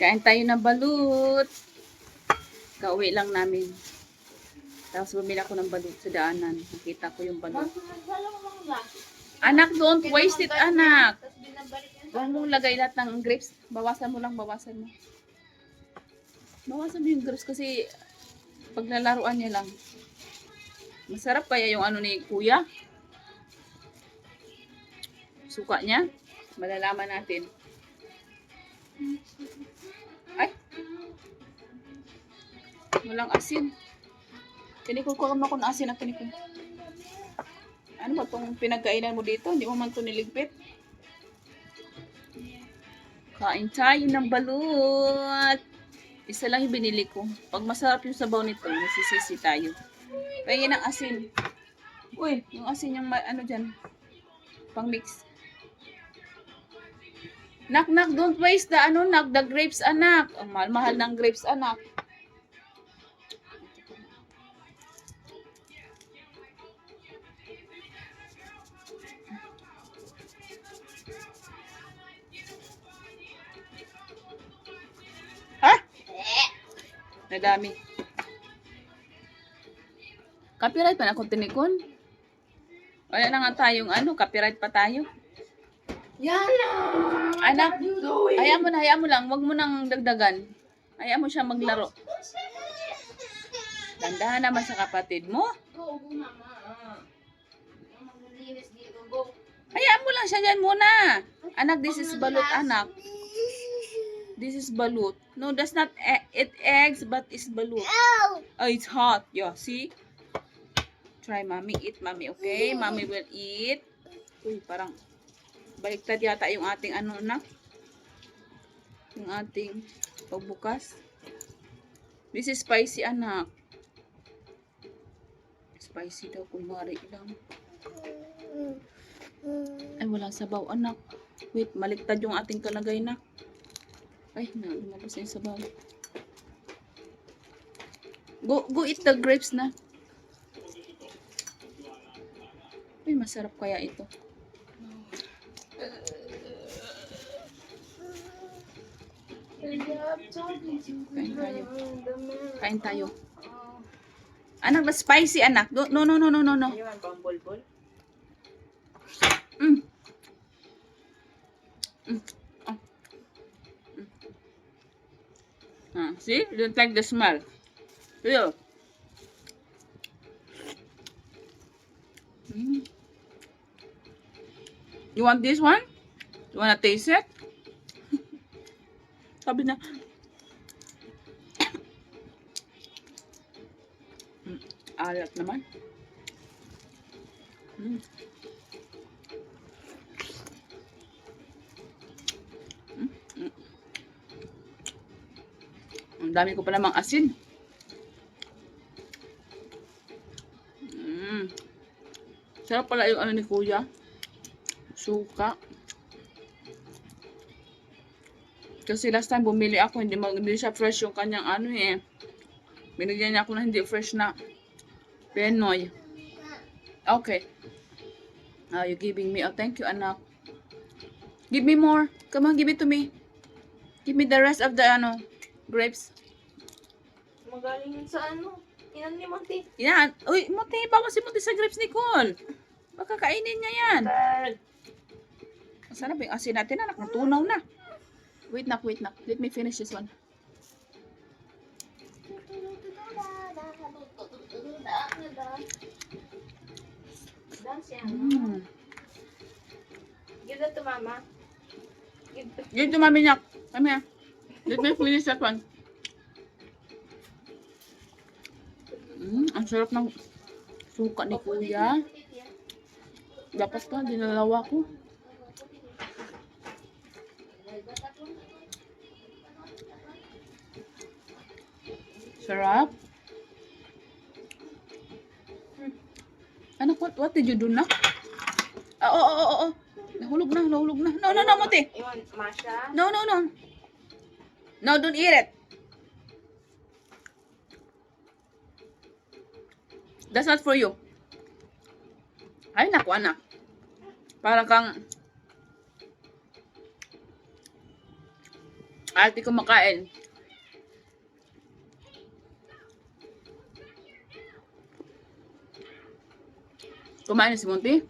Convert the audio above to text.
Kain tayo ng balut. Kauwi lang namin. Tapos bumili ako ng balut sa daanan. Nakita ko yung balut. Anak, don't waste it, anak. Huwag mong lagay lahat ng grapes. Bawasan mo lang, bawasan mo. Bawasan mo yung grapes kasi paglalaruan niya lang. Masarap kaya yung ano ni kuya? Suka niya? Malalaman natin. Ay! Walang asin. Tinikol ko naman kung asin at tinikol. Ano ba itong pinagkainan mo dito? Hindi mo man ito niligpit. Kain tayo ng balut. Isa lang yung binili ko. Pag masarap yung sabaw nito, masisisi tayo. Kaya ng asin. Uy, yung asin yung ano dyan. Pang mix. Nak, don't waste the the grapes, anak. Ang mahal ng grapes, anak. Ha? Nadami. Copyright pa na kung tinikon. Wala na nga tayong copyright pa tayo. Yana! Anak, hayaan mo lang. Huwag mo nang dagdagan. Hayaan mo siya maglaro. Dandahan naman sa kapatid mo. Go, mama. Maglilinis dito, go. Hayaan mo lang siya dyan muna. Anak, this is balut, anak. This is balut. No, that's not it eggs, but it's balut. Oh, it's hot. Yeah, see? Try, mommy. Eat, mommy, okay? Mommy will eat. Uy, parang baliktad yata yung ating anak. Yung ating pagbukas. This is spicy, anak. Spicy daw, kunwari lang. Ay, walang sabaw, anak. Wait, maliktad yung ating kalagay na. Ay, lumabas na yung sabaw. Go eat the grapes na. Ay, masarap kaya ito. Kain tayo. Anak, na spicy, anak. No. Ayun, bumbleball. See? You don't like the smell. Real. You want this one? You wanna taste it? Sabi na. Alat naman. Ang dami ko pa namang asin. Sarap pala yung ni kuya. Suka. Kasi last time bumili ako, hindi siya fresh yung kanyang binigyan niya ako na hindi fresh na Penoy. Okay. You giving me. Oh, thank you, anak. Give me more. Come on, give it to me. Give me the rest of the grapes. Magaling yun sa Inan ni Monty. Yan. Uy, Monty, bawas si Monty sa grapes, Nicole. Baka kainin niya yan. Masarap yung asin natin, anak. Natunaw na. Wait, nak. Let me finish this one. Give that to mama. Give to mami niya. Come here. Let me finish that one. Ang sarap ng suka ni kuya. Dapat pa, dinalawa ko. Sarap. Anak, what did you do na? Oo. Nahulog na. No, Monty. You want masha? No. No, don't eat it. That's not for you. Ay, naku, anak. Para kang Ate kumakain. Kumain na si Monty?